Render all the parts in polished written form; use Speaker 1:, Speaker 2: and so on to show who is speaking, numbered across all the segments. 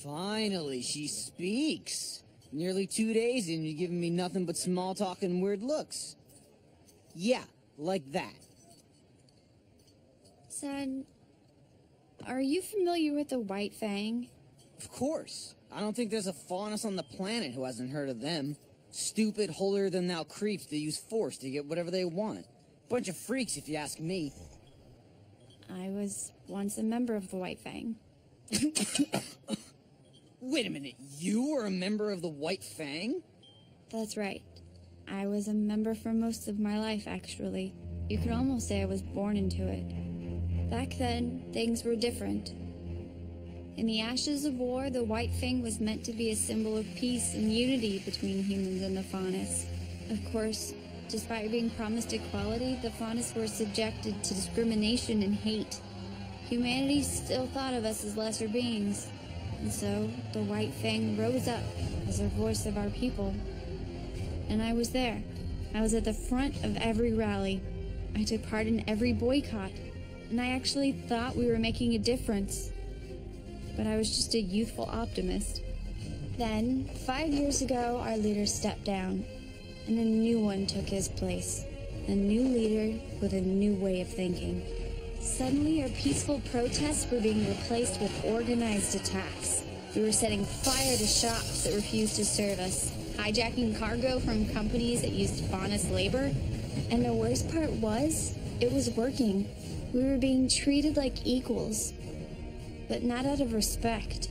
Speaker 1: Finally, she speaks. Nearly 2 days and you're giving me nothing but small talk and weird looks. Yeah, like that.
Speaker 2: Son, are you familiar with the White Fang?
Speaker 1: Of course. I don't think there's a faunus on the planet who hasn't heard of them. Stupid, holier-than-thou creeps that use force to get whatever they want. Bunch of freaks, if you ask me.
Speaker 2: I was once a member of the White Fang.
Speaker 1: Wait a minute, you were a member of the White Fang?
Speaker 2: That's right. I was a member for most of my life, actually. You could almost say I was born into it. Back then, things were different. In the ashes of war, the White Fang was meant to be a symbol of peace and unity between humans and the faunus. Of course, despite being promised equality, the faunus were subjected to discrimination and hate. Humanity still thought of us as lesser beings. And so, the White Fang rose up as a voice of our people. And I was there. I was at the front of every rally. I took part in every boycott. And I actually thought we were making a difference. But I was just a youthful optimist. Then, 5 years ago, our leader stepped down. And a new one took his place. A new leader with a new way of thinking. Suddenly, our peaceful protests were being replaced with organized attacks. We were setting fire to shops that refused to serve us, hijacking cargo from companies that used faunus labor. And the worst part was, it was working. We were being treated like equals. But not out of respect.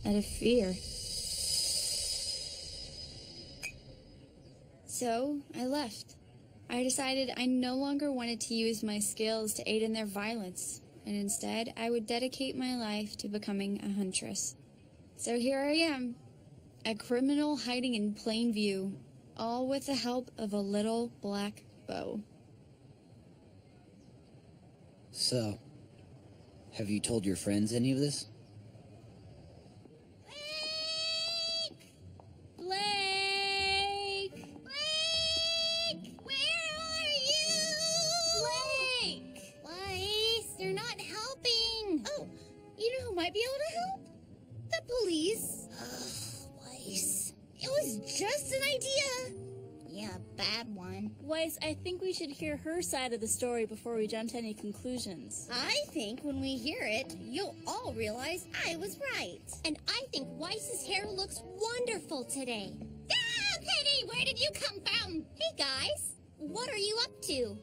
Speaker 2: Out of fear. So, I left. I decided I no longer wanted to use my skills to aid in their violence, and instead I would dedicate my life to becoming a huntress. So here I am, a criminal hiding in plain view, all with the help of a little black bow.
Speaker 1: So, have you told your friends any of this?
Speaker 3: Might be able to help? The police. Weiss. It was just an idea. Yeah, bad one.
Speaker 4: Weiss, I think we should hear her side of the story before we jump to any conclusions.
Speaker 3: I think when we hear it, you'll all realize I was right.
Speaker 5: And I think Weiss's hair looks wonderful today.
Speaker 3: Ah, Penny, where did you come from?
Speaker 5: Hey guys, what are you up to?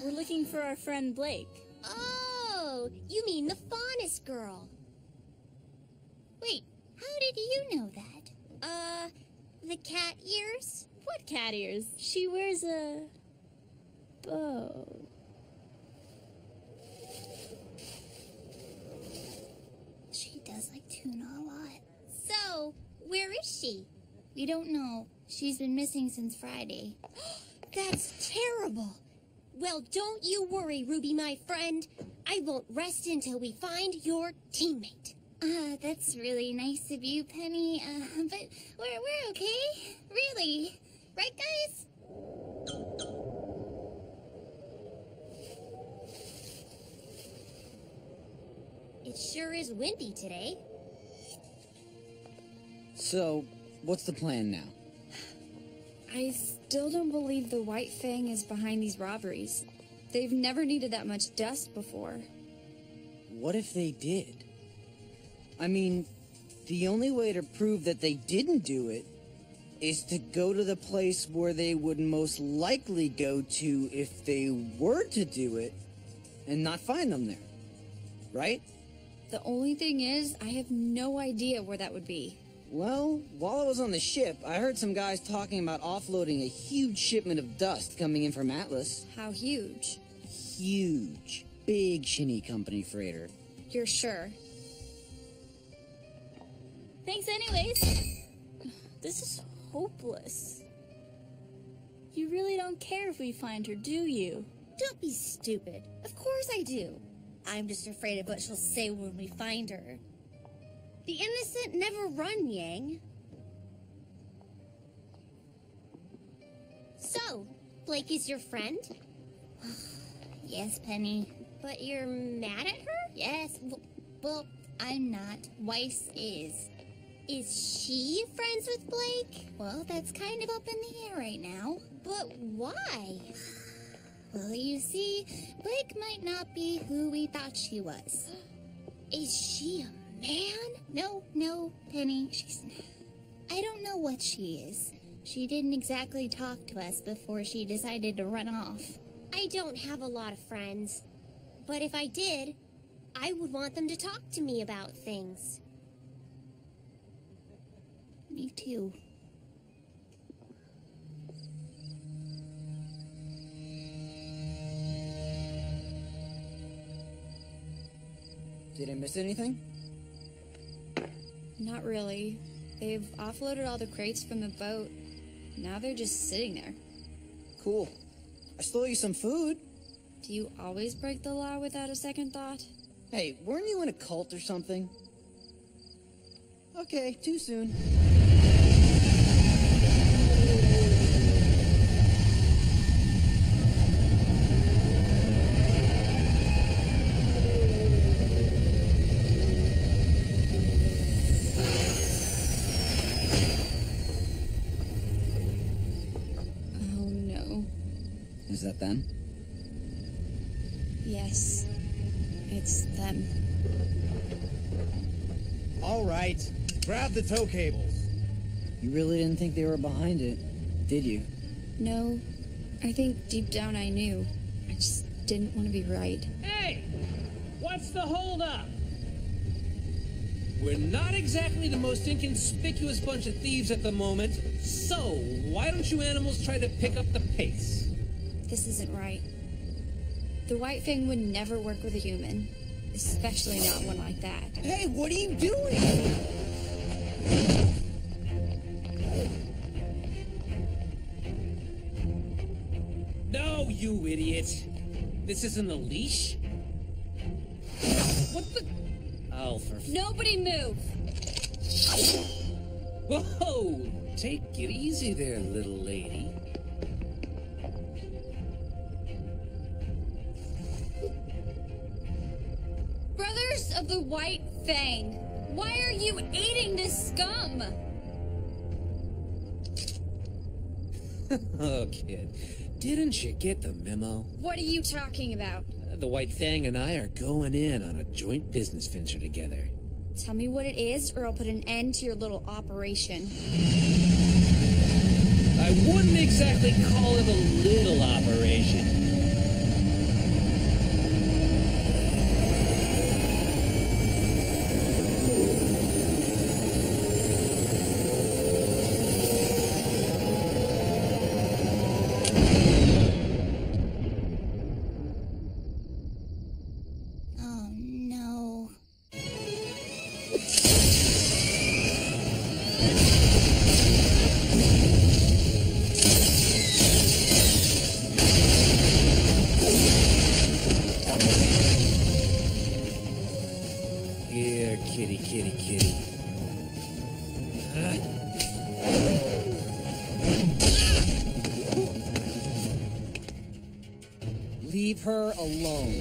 Speaker 4: We're looking for our friend Blake.
Speaker 5: Oh, you mean the faunus girl.
Speaker 3: Wait, how did you know that?
Speaker 5: The cat ears?
Speaker 4: What cat ears? She wears a bow.
Speaker 3: She does like tuna a lot.
Speaker 5: So, where is she?
Speaker 3: We don't know. She's been missing since Friday.
Speaker 5: That's terrible. Well, don't you worry, Ruby, my friend. I won't rest until we find your teammate.
Speaker 3: That's really nice of you, Penny. But we're okay. Really. Right, guys?
Speaker 5: It sure is windy today.
Speaker 1: So, what's the plan now?
Speaker 2: I still don't believe the White Fang is behind these robberies. They've never needed that much dust before.
Speaker 1: What if they did? I mean, the only way to prove that they didn't do it is to go to the place where they would most likely go to if they were to do it and not find them there. Right?
Speaker 2: The only thing is, I have no idea where that would be.
Speaker 1: Well, while I was on the ship, I heard some guys talking about offloading a huge shipment of dust coming in from Atlas.
Speaker 2: How huge?
Speaker 1: Huge. Big shinny company freighter.
Speaker 2: You're sure?
Speaker 4: Thanks anyways. This is hopeless. You really don't care if we find her, do you?
Speaker 3: Don't be stupid. Of course I do. I'm just afraid of what she'll say when we find her. The innocent never run, Yang. So, Blake is your friend? Yes, Penny. But you're mad at her? Yes. Well, I'm not. Weiss is. Is she friends with Blake? Well, that's kind of up in the air right now. But why? Well, you see, Blake might not be who we thought she was. Is she a man? No, Penny, she's not. I don't know what she is. She didn't exactly talk to us before she decided to run off. I don't have a lot of friends. But if I did, I would want them to talk to me about things. Me too.
Speaker 1: Did I miss anything?
Speaker 2: Not really. They've offloaded all the crates from the boat. Now they're just sitting there.
Speaker 1: Cool. I stole you some food.
Speaker 2: Do you always break the law without a second thought?
Speaker 1: Hey, weren't you in a cult or something? Okay, too soon.
Speaker 2: Oh no.
Speaker 1: Is that them?
Speaker 2: Yes. It's them.
Speaker 6: All right, grab the tow cables.
Speaker 1: You really didn't think they were behind it, did you?
Speaker 2: No. I think deep down I knew. I just didn't want to be right.
Speaker 7: Hey! What's the holdup? We're not exactly the most inconspicuous bunch of thieves at the moment, so why don't you animals try to pick up the pace?
Speaker 2: This isn't right. The white thing would never work with a human. Especially not one like that.
Speaker 1: Hey, what are you doing?
Speaker 7: No, you idiot! This isn't a leash? What the... Oh, for...
Speaker 2: Nobody move!
Speaker 7: Whoa! Take it easy there, little lady.
Speaker 2: Brothers of the White Fang, why are you eating this scum?
Speaker 7: Oh, kid, didn't you get the memo?
Speaker 2: What are you talking about?
Speaker 7: The White Fang and I are going in on a joint business venture together.
Speaker 2: Tell me what it is, or I'll put an end to your little operation.
Speaker 7: I wouldn't exactly call it a little operation.
Speaker 3: Oh no.
Speaker 7: Here, kitty, kitty, kitty.
Speaker 1: Leave her alone.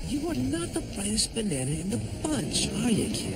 Speaker 7: You are not the brightest banana in the bunch, are you, kid?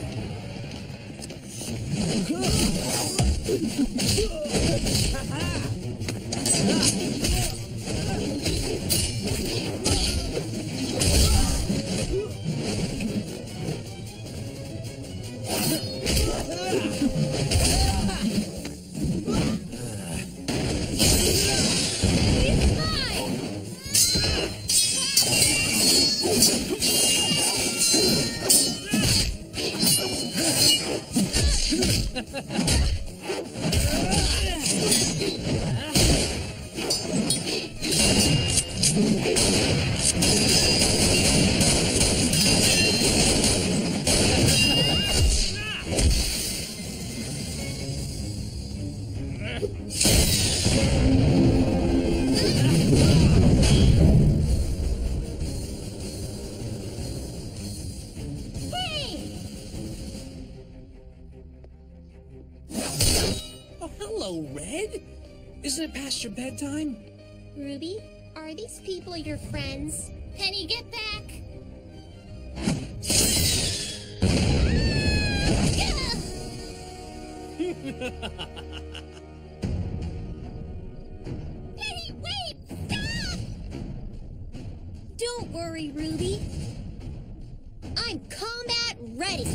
Speaker 7: glow red? Isn't it past your bedtime?
Speaker 3: Ruby, are these people your friends? Penny, get back! Penny, wait! Stop! Don't worry, Ruby. I'm combat ready.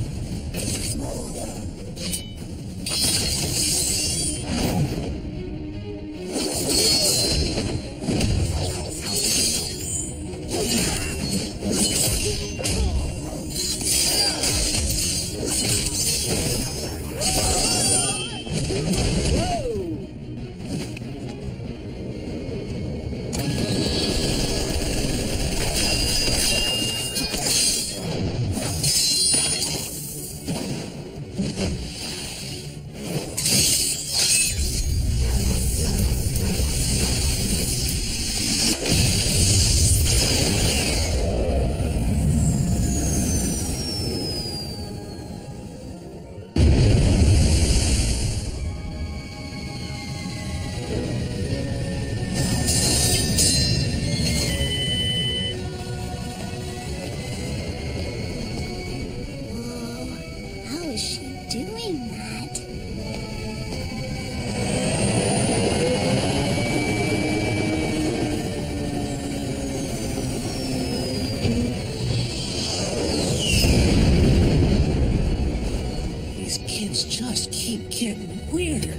Speaker 7: Just keep getting weirder.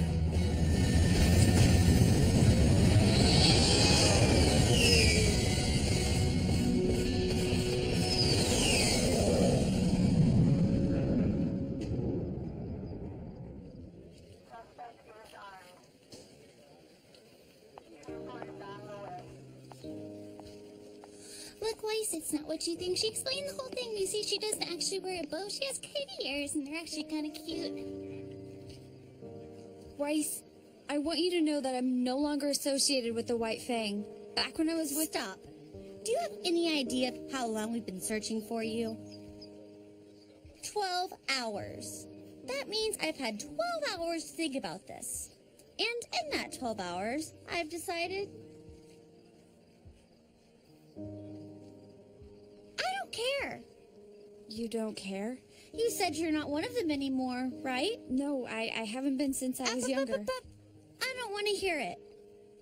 Speaker 3: Look, Weiss, it's not what you think. She explained the whole thing. You see, she doesn't actually wear a bow. She has kitty ears, and they're actually kind of cute.
Speaker 2: Weiss, I want you to know that I'm no longer associated with the White Fang. Back when I was with...
Speaker 3: Stop. Do you have any idea of how long we've been searching for you? 12 hours. That means I've had 12 hours to think about this. And in that 12 hours, I've decided... I don't care.
Speaker 2: You don't care?
Speaker 3: You said you're not one of them anymore, right?
Speaker 2: No, I haven't been since I was younger.
Speaker 3: I don't want to hear it.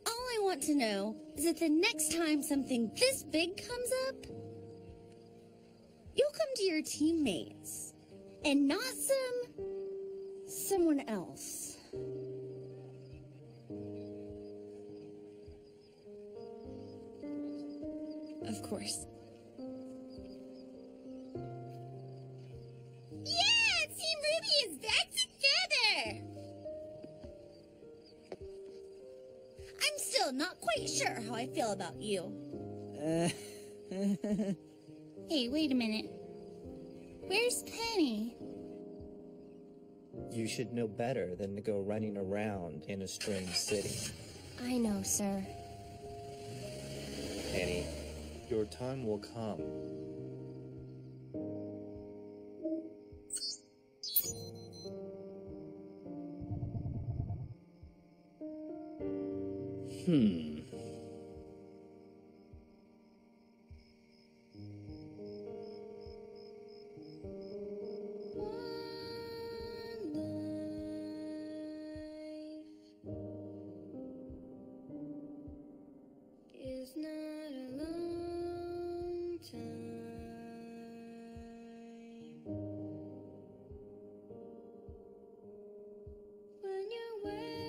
Speaker 3: All I want to know is that the next time something this big comes up, you'll come to your teammates and not someone else.
Speaker 2: Of course.
Speaker 3: Yeah, Team Ruby is back together! I'm still not quite sure how I feel about you. Hey, wait a minute. Where's Penny?
Speaker 8: You should know better than to go running around in a strange city.
Speaker 3: I know, sir.
Speaker 8: Penny, your time will come.
Speaker 3: Is not a long time when you're waiting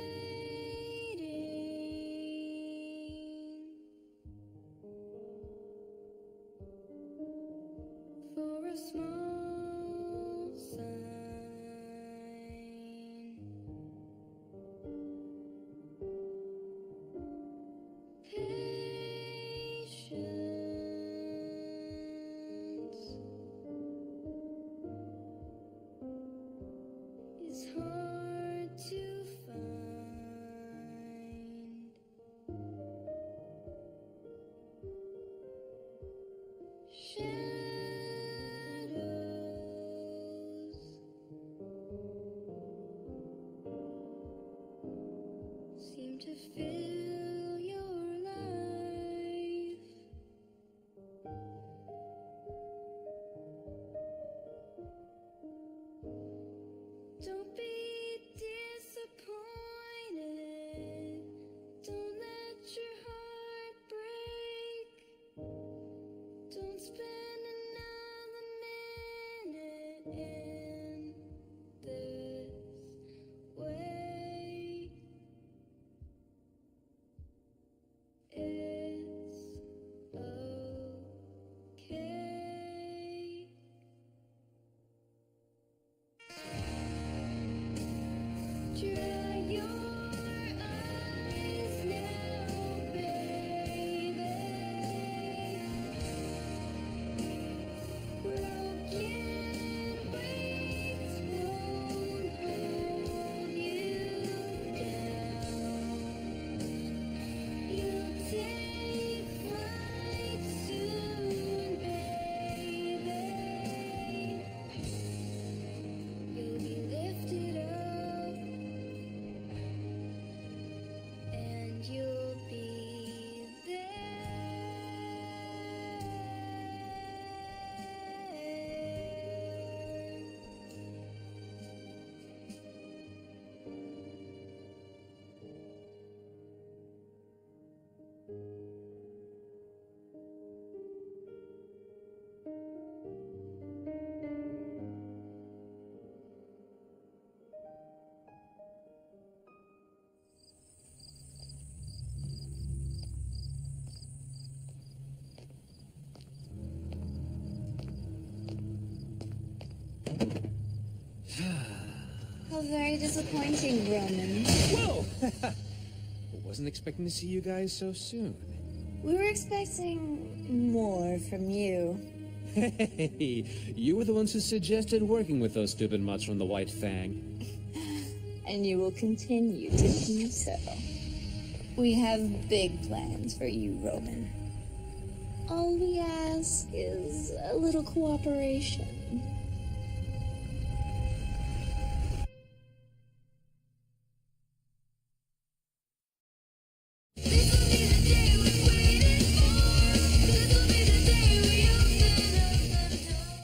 Speaker 2: in this way. It's okay. Dry your eyes now, baby. Broken wings won't hold you down. You'll take flight soon, baby. You'll be lifted up, and you'll be How very disappointing, Roman.
Speaker 7: Whoa! Wasn't expecting to see you guys so soon.
Speaker 2: We were expecting more from you.
Speaker 7: Hey, you were the ones who suggested working with those stupid mutts from the White Fang.
Speaker 2: And you will continue to do so. We have big plans for you, Roman. All we ask is a little cooperation.